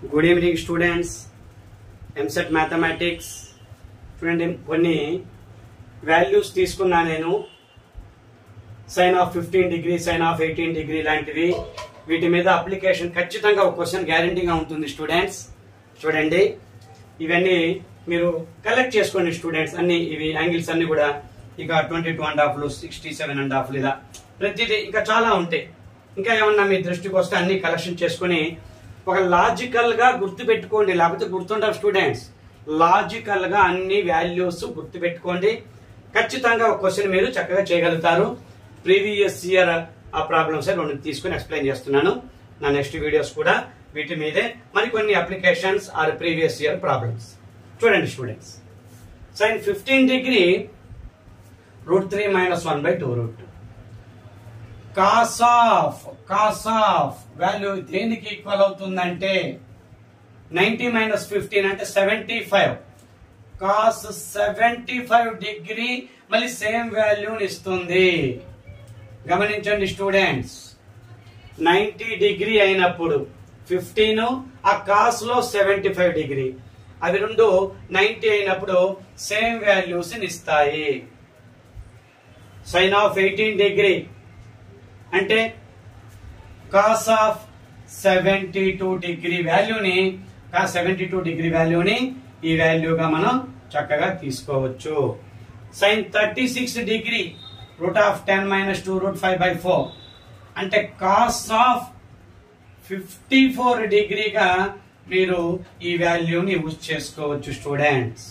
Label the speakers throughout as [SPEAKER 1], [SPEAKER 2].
[SPEAKER 1] Good evening students. EAMCET mathematics చూడండి, కొన్ని values తీసుకున్నా నేను. Sine of 15 degree, sine of 18 degree లాంటివి. వీటి మీద అప్లికేషన్ ఖచ్చితంగా ఒక క్వశ్చన్ గ్యారంటీగా ఉంటుంది స్టూడెంట్స్. చూడండి, ఇవన్నీ మీరు కలెక్ట్ చేసుకోండి స్టూడెంట్స్. అన్ని ఇవి యాంగిల్స్ అన్ని కూడా ఇక 22.5, 67.5 ఇలా ప్రతిదీ ఇంకా చాలా ఉంటాయి. ఇంకా ఏమన్నా మీ దృష్టికి వస్తే అన్ని కలెక్షన్ చేసుకుని ఒక లాజికల్ గా గుర్తు పెట్టుకోండి, లేకపోతే గుర్తుంటారు స్టూడెంట్స్. లాజికల్ గా అన్ని వాల్యూస్ గుర్తు పెట్టుకోండి. ఖచ్చితంగా ఒక క్వశ్చన్ మీరు చక్కగా చేయగలుగుతారు. ప్రీవియస్ ఇయర్ ఆ ప్రాబ్లమ్స్ రెండు తీసుకుని ఎక్స్ప్లెయిన్ చేస్తున్నాను. నా నెక్స్ట్ వీడియోస్ కూడా వీటి మీదే మరికొన్ని applications or previous year problems. చూడండి students, sine 15 degree √3 - 1/2 cos of value దేనికి ఈక్వల్ అవుతుందంటే 90 - 15 అంటే 75. కాస్ 75 డిగ్రీ మళ్ళీ సేమ్ వాల్యూని ఇస్తుంది. గమనించండి స్టూడెంట్స్, 90 డిగ్రీ అయినప్పుడు 15, ఆ కాస్ లో 75 డిగ్రీ, అవి రెండు 90 అయినప్పుడు సేమ్ వాల్యూస్ ఇస్తాయి. సైన్ ఆఫ్ 18 డిగ్రీ అంటే కాస్ ఆఫ్ 72 డిగ్రీ వాల్యూని, కాస్ 72 డిగ్రీ వాల్యూని ఈ వాల్యూగా మనం చక్కగా తీసుకోవచ్చు. సైన్ 36 డిగ్రీ √10 - 2 √5/4 అంటే కాస్ ఆఫ్ 54 డిగ్రీగా మీరు ఈ వాల్యూని యూజ్ చేసుకోవచ్చు స్టూడెంట్స్.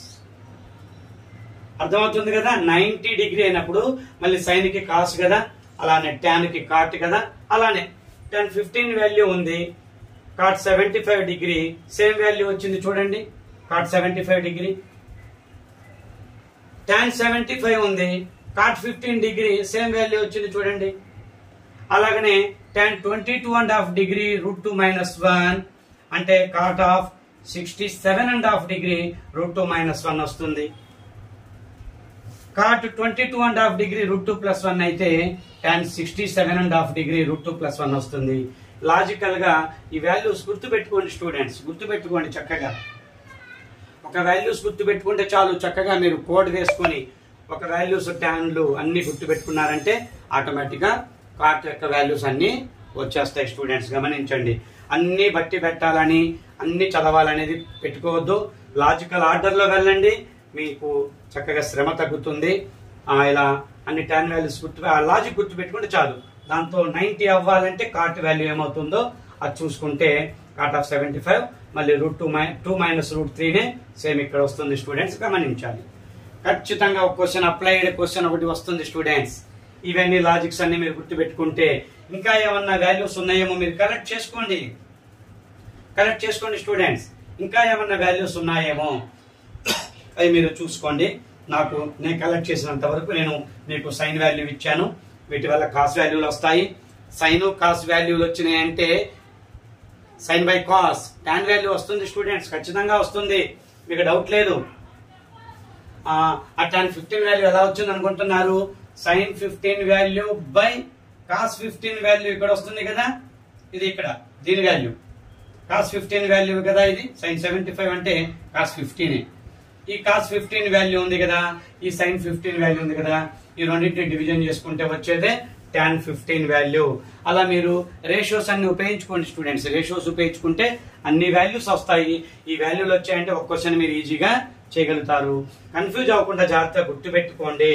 [SPEAKER 1] అర్థమవుతుంది కదా. 90 డిగ్రీ అయినప్పుడు మళ్ళీ సైన్ కి కాస్ కదా, అలానే tan కి కాట్ కదా, అలానే tan 15 వాల్యూ ఉంది, కాట్ 75 డిగ్రీ సేమ్ వాల్యూ వచ్చింది. చూడండి, కాట్ 75 డిగ్రీ, tan 75 ఉంది, కాట్ 15 డిగ్రీ సేమ్ వాల్యూ వచ్చింది. చూడండి, అలాగనే tan 22.5 డిగ్రీ √2 - 1 అంటే కాట్ ఆఫ్ 67.5 డిగ్రీ √2 - 1 వస్తుంది. కాట్ 22.5 డిగ్రీ √2 + 1 అయితే tan 67.5 డిగ్రీ √2 + 1 వస్తుంది. లాజికల్ గా ఈ వాల్యూస్ గుర్తు పెట్టుకోండి స్టూడెంట్స్, గుర్తు పెట్టుకోండి చక్కగా. ఒక వాల్యూస్ గుర్తు పెట్టుకుంటే చాలు. చక్కగా మీరు కోడ్ వేసుకొని ఒక వాల్యూస్ ట్యాన్లు అన్ని గుర్తు పెట్టుకున్నారంటే ఆటోమేటిక్ గా కాట్ యొక్క వాల్యూస్ అన్ని వచ్చేస్తాయి స్టూడెంట్స్. గమనించండి, అన్ని బట్టి పెట్టాలని, అన్ని చదవాలనేది పెట్టుకోవద్దు. లాజికల్ ఆర్డర్ లో వెళ్ళండి, మీకు చక్కగా శ్రమ తగ్గుతుంది. ఇలా అన్ని ట్యాన్ వాల్యూస్ లాజిక్ గుర్తు పెట్టుకుంటే చాలు. దాంతో 90 అవ్వాలంటే కాట్ వాల్యూ ఏమవుతుందో అది చూసుకుంటే కాట్ ఆఫ్ 75 మళ్ళీ √2 - √3 సేమ్ ఇక్కడ వస్తుంది స్టూడెంట్స్. గమనించాలి, ఖచ్చితంగా ఒక క్వశ్చన్, అప్లైడ్ క్వశ్చన్ ఒకటి వస్తుంది స్టూడెంట్స్. ఇవన్నీ లాజిక్స్ అన్ని మీరు గుర్తు పెట్టుకుంటే ఇంకా ఏమన్నా వాల్యూస్ ఉన్నాయేమో మీరు కలెక్ట్ చేసుకోండి స్టూడెంట్స్. ఇంకా ఏమన్నా వాల్యూస్ ఉన్నాయేమో అవి మీరు చూసుకోండి. నేను కలెక్ట్ చేసినంత వరకు నేను మీకు సైన్ వాల్యూ ఇచ్చాను. వీటి వల్ల కాస్ వాల్యూలు వస్తాయి. సైన్ కాస్ వాల్యూలు వచ్చినాయి అంటే sine by cos tan value వస్తుంది స్టూడెంట్స్, ఖచ్చితంగా వస్తుంది, మీకు డౌట్ లేదు. ఆ tan 15 వాల్యూ ఎలా వచ్చింది అనుకుంటున్నారు? Sine 15 value by cos 15 value ఇక్కడ వస్తుంది కదా, ఇది ఇక్కడ దీని వాల్యూ కాస్ 15 వాల్యూ కదా, ఇది సైన్ 75 అంటే కాస్ 15. ఈ కాస్ 15 వాల్యూ ఉంది కదా, ఈ సైన్ 15 వాల్యూ ఉంది కదా, ఈ రెండింటిని డివిజన్ చేసుకుంటే వచ్చేదే tan 15 వాల్యూ. అలా మీరు రేషియోస్ అన్ని ఉపయోగించుకోండి స్టూడెంట్స్. రేషియోస్ ఉపయోగించుకుంటే అన్ని వాల్యూస్ వస్తాయి. ఈ వాల్యూలు వచ్చాయంటే ఒక క్వశ్చన్ మీరు ఈజీగా చేయగలుగుతారు. కన్ఫ్యూజ్ అవ్వకుండా జాగ్రత్తగా గుర్తు పెట్టుకోండి.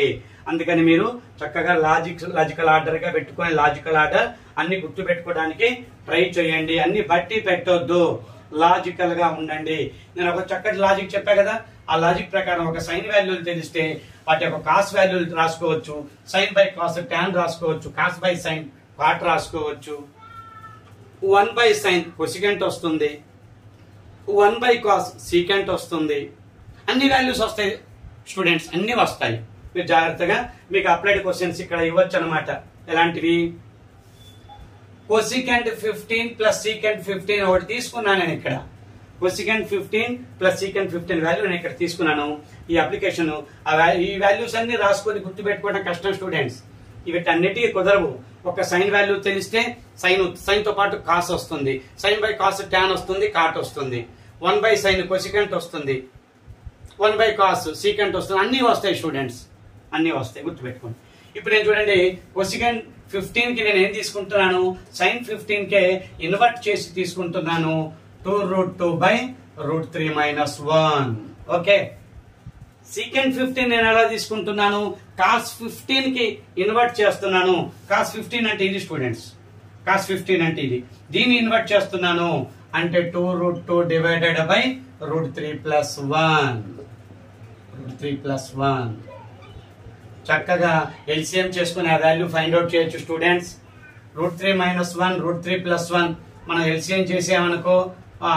[SPEAKER 1] అందుకని మీరు చక్కగా లాజికల్ ఆర్డర్ గా పెట్టుకొని లాజికల్ ఆర్డర్ అన్ని గుర్తు పెట్టుకోవడానికి ట్రై చేయండి. అన్ని బట్టి పెట్టొద్దు, లాజికల్ గా ఉండండి. నేను ఒక చక్కటి లాజిక్ చెప్పా కదా, ఆ లాజిక్ ప్రకారం ఒక సైన్ వాల్యూలు తెలిస్తే వాటి యొక్క కాస్ వాల్యూలు రాసుకోవచ్చు. సైన్ బై కాస్ tan రాసుకోవచ్చు, కాస్ బై సైన్ కాట్ రాసుకోవచ్చు. 1/sin కొసికెంట్ వస్తుంది, 1/cos సీకెంట్ వస్తుంది. అన్ని వాల్యూస్ వస్తాయి స్టూడెంట్స్, అన్ని వస్తాయి. మీరు జాగ్రత్తగా మీకు అప్లైడ్ క్వశ్చన్స్ ఇక్కడ ఇవ్వచ్చు అనమాట. ఎలాంటివి? కొసికెంట్ 15 + సీకెంట్ 15 ఒకటి తీసుకున్నాను నేను ఇక్కడ. కొసికెంట్ 15 + సీకెంట్ 15 వాల్యూ నేను ఇక్కడ తీసుకున్నాను. ఈ అప్లికేషన్ ఈ వాల్యూస్ అన్ని రాసుకొని గుర్తు పెట్టుకోవడం కష్టం స్టూడెంట్స్. వీటన్నిటికీ కుదరవు. ఒక సైన్ వాల్యూ తెలిస్తే సైన్ తో పాటు కాస్ వస్తుంది, సైన్ బై కాస్ టాన్ వస్తుంది, కాట్ వస్తుంది, 1 బై సైన్ కొసికెంట్ వస్తుంది, 1 బై కాస్ సీకెంట్ వస్తుంది. అన్ని వస్తాయి స్టూడెంట్స్, అన్ని వస్తాయి, గుర్తుపెట్టుకోండి. ఇప్పుడు నేను చూడండి కొసికెంట్ 15 కి నేను ఏం తీసుకుంటున్నాను, సైన్ 15 కే ఇన్వర్ట్ చేసి తీసుకుంటున్నాను 2√2 బై √3 మైనస్ 1. ఓకే, సీకెంట్ 15 నేను ఎలా తీసుకుంటున్నాను, కాస్ 15 కి ఇన్వర్ట్ చేస్తున్నాను. కాస్ 15 అంటే ఇది స్టూడెంట్స్, కాస్ 15 అంటే ఇది, దీన్ని ఇన్వర్ట్ చేస్తున్నాను అంటే 2√2 డివైడెడ్ బై √3 ప్లస్ 1. √3 ప్లస్ 1 చక్కగా ఎల్సిఎం చేసుకుని ఆ వాల్యూ ఫైండ్ అవుట్ చేయొచ్చు స్టూడెంట్స్. √3 మైనస్ 1 √3 ప్లస్ 1 మనం ఎల్సిఎం చేసామనుకో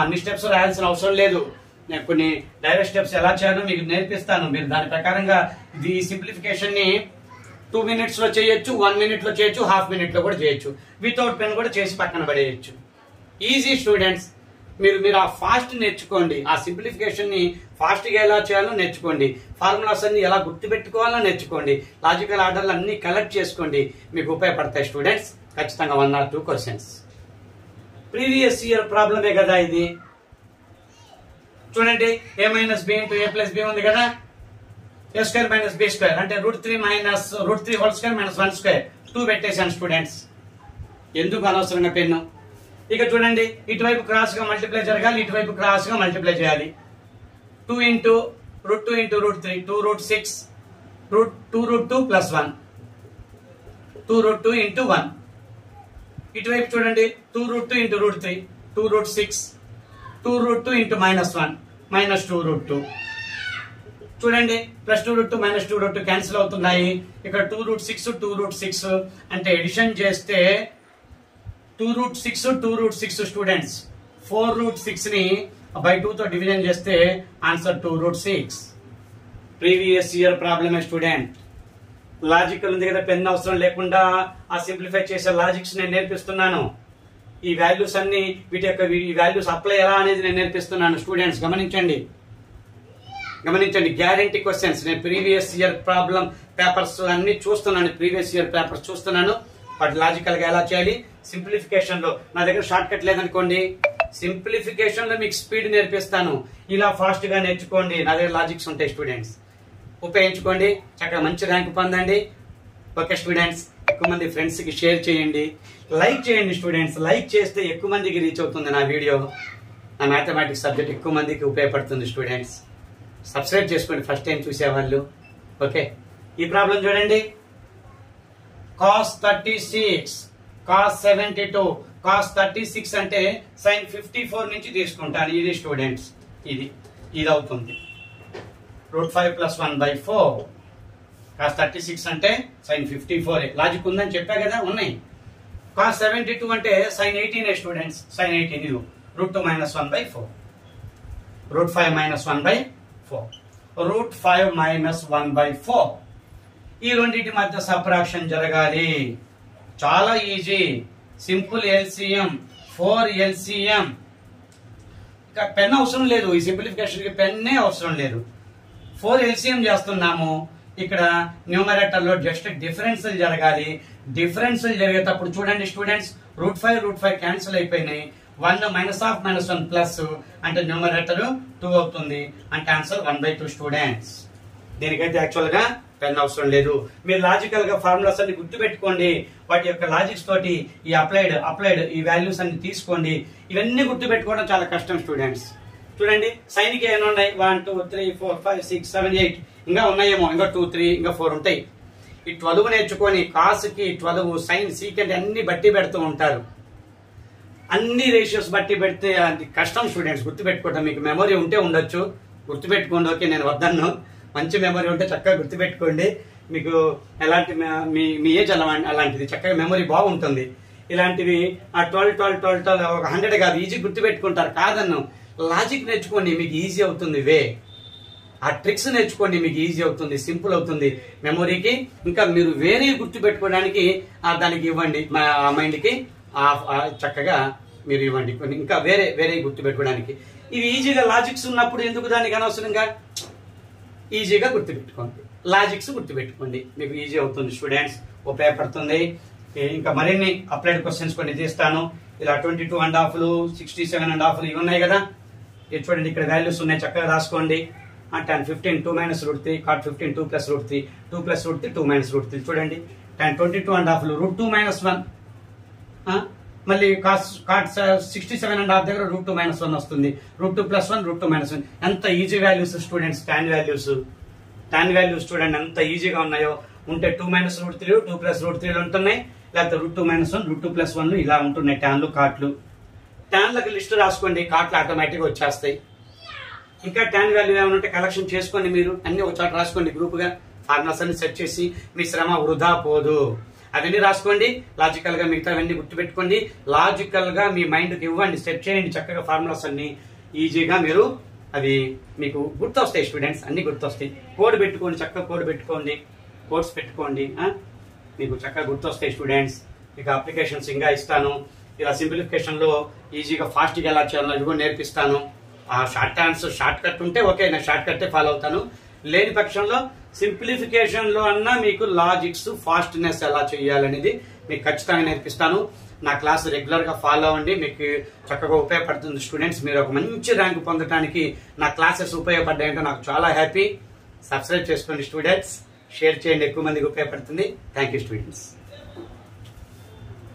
[SPEAKER 1] అన్ని స్టెప్స్ రాయాల్సిన అవసరం లేదు. నేను కొన్ని డైరెక్ట్ స్టెప్స్ ఎలా చేయాలో మీకు నేర్పిస్తాను. మీరు దాని ప్రకారంగా ఈ సింప్లిఫికేషన్ ని 2 minutes లో చేయొచ్చు, 1 minute లో చేయొచ్చు, ½ minute లో కూడా చేయొచ్చు. వితౌట్ పెన్ కూడా చేసి పక్కన పడేయచ్చు. Easy students. మీరు ఆ ఫాస్ట్ నేర్చుకోండి, ఆ సింప్లిఫికేషన్ ని ఫాస్ట్ గా ఎలా చేయాలో నేర్చుకోండి, ఫార్ములాస్ అన్ని ఎలా గుర్తుపెట్టుకోవాలో నేర్చుకోండి, లాజికల్ ఆర్డర్లు అన్ని కలెక్ట్ చేసుకోండి, మీకు ఉపయోగపడతాయి స్టూడెంట్స్. ఖచ్చితంగా 1 or 2 క్వశ్చన్స్. ప్రీవియస్ ఇయర్ ప్రాబ్లమే కదా ఇది. చూడండి, a minus b into a plus b ఉంది కదా, a square minus b square అంటే √3 minus √3 whole square minus 1 square 2 పెట్టేశాను స్టూడెంట్స్. ఎందుకు అనవసరంగా పెన్ను. ఇక చూడండి, ఇటువైపు క్రాస్ గా మల్టిప్లై జరగాలి, ఇటువైపు క్రాస్ గా మల్టిప్లై చేయాలి. 2 ఇంటూ √2 ఇంటూ √3 2√6 2√2 ప్లస్ 1 2√2 ఇంటూ 1. ఇటువైపు చూడండి, 2√2 ఇంటూ √3 2√6 2√2 ఇంటూ -1 -2√2. చూడండి, ప్లస్ 2√2 -2√2 క్యాన్సిల్ అవుతున్నాయి. ఇక్కడ 2√6 2√6 అంటే ఎడిషన్ చేస్తే 2√6 2√6 స్టూడెంట్స్. 4√6 ని బై 2 తో డివిజన్ చేస్తే ఆన్సర్ 2√6. ప్రీవియస్ ఇయర్ ప్రాబ్లమే స్టూడెంట్. లాజికల్ ఉంది కదా, పెన్ అవసరం లేకుండా ఆ సింప్లిఫై చేసే లాజిక్స్ నేను నేర్పిస్తున్నాను. ఈ వాల్యూస్ అన్ని వీటి యొక్క ఈ వాల్యూస్ అప్లై ఎలా అనేది నేను నేర్పిస్తున్నాను స్టూడెంట్స్. గమనించండి, గ్యారంటీ క్వశ్చన్స్. నేను ప్రీవియస్ ఇయర్ ప్రాబ్లం పేపర్స్ అన్ని చూస్తున్నాను, ప్రీవియస్ ఇయర్ పేపర్స్ చూస్తున్నాను. వాటి లాజికల్ గా ఎలా చేయాలి, సింప్లిఫికేషన్ లో నా దగ్గర షార్ట్ కట్ లేదనుకోండి, సింప్లిఫికేషన్ లో మీకు స్పీడ్ నేర్పిస్తాను. ఇలా ఫాస్ట్ గా నేర్చుకోండి, నా దగ్గర లాజిక్స్ ఉంటాయి స్టూడెంట్స్. ఉపయోగించుకోండి, చక్కగా మంచి ర్యాంక్ పొందండి. ఓకే స్టూడెంట్స్, ఎక్కువ మంది ఫ్రెండ్స్ కి షేర్ చేయండి, లైక్ చేయండి స్టూడెంట్స్. లైక్ చేస్తే ఎక్కువ మందికి రీచ్ అవుతుంది నా వీడియో, నా మ్యాథమెటిక్స్ సబ్జెక్ట్ ఎక్కువ మందికి ఉపయోగపడుతుంది స్టూడెంట్స్. సబ్స్క్రైబ్ చేసుకోండి ఫస్ట్ టైం చూసేవాళ్ళు. ఓకే, ఈ ప్రాబ్లం చూడండి. cos 36 cos 72 cos 36 అంటే sin 54 నుంచి తీసుకుంటాను. ఇది స్టూడెంట్స్, ఇది అవుతుంది √5 + 1/4. cos 36 అంటే sin 54. లాజిక్ ఉందని చెప్పా కదా, ఉన్నాయి. cos 72 అంటే sin 18 స్టూడెంట్స్, sin 18 ఇది √2 - 1/4 √5 - 1/4 √5 - 1/4. ఈ రెండింటి మధ్య సబ్ట్రాక్షన్ జరగాలి. చాలా ఈజీ, సింపుల్ ఎల్సిఎం 4 LCM. ఇక పెన్ అవసరం లేదు, ఈ సింప్లిఫికేషన్ కి పెన్నే అవసరం లేదు. 4 LCM చేస్తున్నాము. ఇక్కడ న్యూమరేటర్ లో జస్ట్ డిఫరెన్షియల్ జరగాలి. డిఫరెన్షియల్ జరిగేటప్పుడు చూడండి స్టూడెంట్స్, √5 క్యాన్సిల్ అయిపోయినాయి. 1 -1 ప్లస్ అంటే న్యూమరేటర్ 2 అవుతుంది. అంటే ఆన్సర్ 1/2 స్టూడెంట్స్. దీనికైతే యాక్చువల్ గా పెన్ అవసరం లేదు. మీరు లాజికల్ గా ఫార్ములాస్ అన్ని గుర్తు పెట్టుకోండి. వాటి యొక్క లాజిక్స్ తోటి ఈ అప్లైడ్ ఈ వాల్యూస్ అన్ని తీసుకోండి. ఇవన్నీ గుర్తు పెట్టుకోవడం చాలా కష్టం స్టూడెంట్స్. చూడండి, సైన్ కి ఎన్ని ఉన్నాయి, 1 2 3 4 5 6 7 8 ఇంకా ఉన్నాయేమో, ఇంకా 2 3 ఇంకా 4 ఉంటాయి. ఈ 12 నేర్చుకొని కాస్ కి 12 సైన్ సీకెంట్ అన్ని బట్టి పెడుతూ ఉంటారు. అన్ని రేషియోస్ బట్టి పెడితే అది కష్టం స్టూడెంట్స్ గుర్తు పెట్టుకోవటం. మీకు మెమరీ ఉంటే ఉండొచ్చు, గుర్తు పెట్టుకోండి. ఓకే, నేను వద్దన్ను. మంచి మెమరీ ఉంటే చక్కగా గుర్తు పెట్టుకోండి. మీకు ఎలాంటి మీ ఏజ్ అలాంటిది, చక్కగా మెమరీ బాగుంటుంది. ఇలాంటివి ఆ 12 ఒక 100 కాదు, ఈజీ గుర్తు పెట్టుకుంటారు. కాదన్ను, లాజిక్ నేర్చుకోండి, మీకు ఈజీ అవుతుంది. ఆ ట్రిక్స్ నేర్చుకోండి, మీకు ఈజీ అవుతుంది, సింపుల్ అవుతుంది మెమొరీకి. ఇంకా మీరు వేరే గుర్తు పెట్టుకోవడానికి దానికి ఇవ్వండి, ఆ మైండ్ కి చక్కగా మీరు ఇవ్వండి కొన్ని, ఇంకా వేరే గుర్తు పెట్టుకోవడానికి. ఇవి ఈజీగా లాజిక్స్ ఉన్నప్పుడు ఎందుకు దానికి అనవసరంగా, ఈజీగా గుర్తు పెట్టుకోండి. లాజిక్స్ గుర్తు పెట్టుకోండి, మీకు ఈజీ అవుతుంది స్టూడెంట్స్. ఉపయోగపడుతుంది. ఇంకా మరిన్ని అప్లైడ్ క్వశ్చన్స్ కొన్ని తీస్తాను. ఇలా 22.5 67.5 ఇవి ఉన్నాయి కదా, ఇది చూడండి ఇక్కడ వాల్యూస్ ఉన్నాయి, చక్కగా రాసుకోండి. tan 15 2 minus root 3, cot 15 2 plus root 3, 2 plus root 3 2 minus root 3 చూడండి. tan 22.5 root 2 minus 1, మళ్ళీ cot 67.5 దగ్గర root 2 minus 1 వస్తుంది. root 2 plus 1 root 2 minus 1. ఎంత easy values students, tan values చూడండి ఎంత ఈజీగా ఉన్నాయో. ఉంటే 2 minus root 3 2 plus root 3 ఉంటున్నాయి, లేకపోతే root 2 minus 1 root 2 plus 1 ఇలా ఉంటున్నాయి ట్యాన్లు కాట్లు. ట్యాన్లకు లిస్ట్ రాసుకోండి, కాట్లు ఆటోమేటిక్గా వచ్చేస్తాయి. ఇంకా tan వాల్యూ ఏమైనా ఉంటే కలెక్షన్ చేసుకోండి, మీరు అన్ని ఒక చోట రాసుకోండి గ్రూప్గా. ఫార్ములాస్ అన్ని సెట్ చేసి మీ శ్రమ వృధా పోదు. అవన్నీ రాసుకోండి, లాజికల్ గా మిగతావన్నీ గుర్తుపెట్టుకోండి. లాజికల్ గా మీ మైండ్కి ఇవ్వండి, సెట్ చేయండి చక్కగా ఫార్ములాస్ అన్ని. ఈజీగా మీరు అవి మీకు గుర్తొస్తాయి స్టూడెంట్స్, అన్ని గుర్తొస్తాయి. కోడ్ పెట్టుకోండి, చక్కగా కోడ్ పెట్టుకోండి, కోడ్స్ పెట్టుకోండి, మీకు చక్కగా గుర్తొస్తాయి స్టూడెంట్స్. ఇక అప్లికేషన్స్ ఇంకా ఇస్తాను. ఇలా సింప్లిఫికేషన్ లో ఈజీగా ఫాస్ట్ గా ఎలా చేయాలో ఇవి కూడా నేర్పిస్తాను. షార్ట్ కట్ ఉంటే ఓకే, నేను షార్ట్ కట్ ఫాలో అవుతాను. లేని పక్షంలో సింప్లిఫికేషన్ లో అన్నా మీకు లాజిక్స్ ఫాస్ట్నెస్ ఎలా చేయాలనేది మీకు ఖచ్చితంగా నేర్పిస్తాను. నా క్లాస్ రెగ్యులర్ గా ఫాలో అవ్వండి, మీకు చక్కగా ఉపయోగపడుతుంది స్టూడెంట్స్. మీరు ఒక మంచి ర్యాంక్ పొందడానికి నా క్లాసెస్ ఉపయోగపడ్డాయంటే నాకు చాలా హ్యాపీ. సబ్స్క్రైబ్ చేసుకోండి స్టూడెంట్స్, షేర్ చేయండి, ఎక్కువ మందికి ఉపయోగపడుతుంది. Thank you students.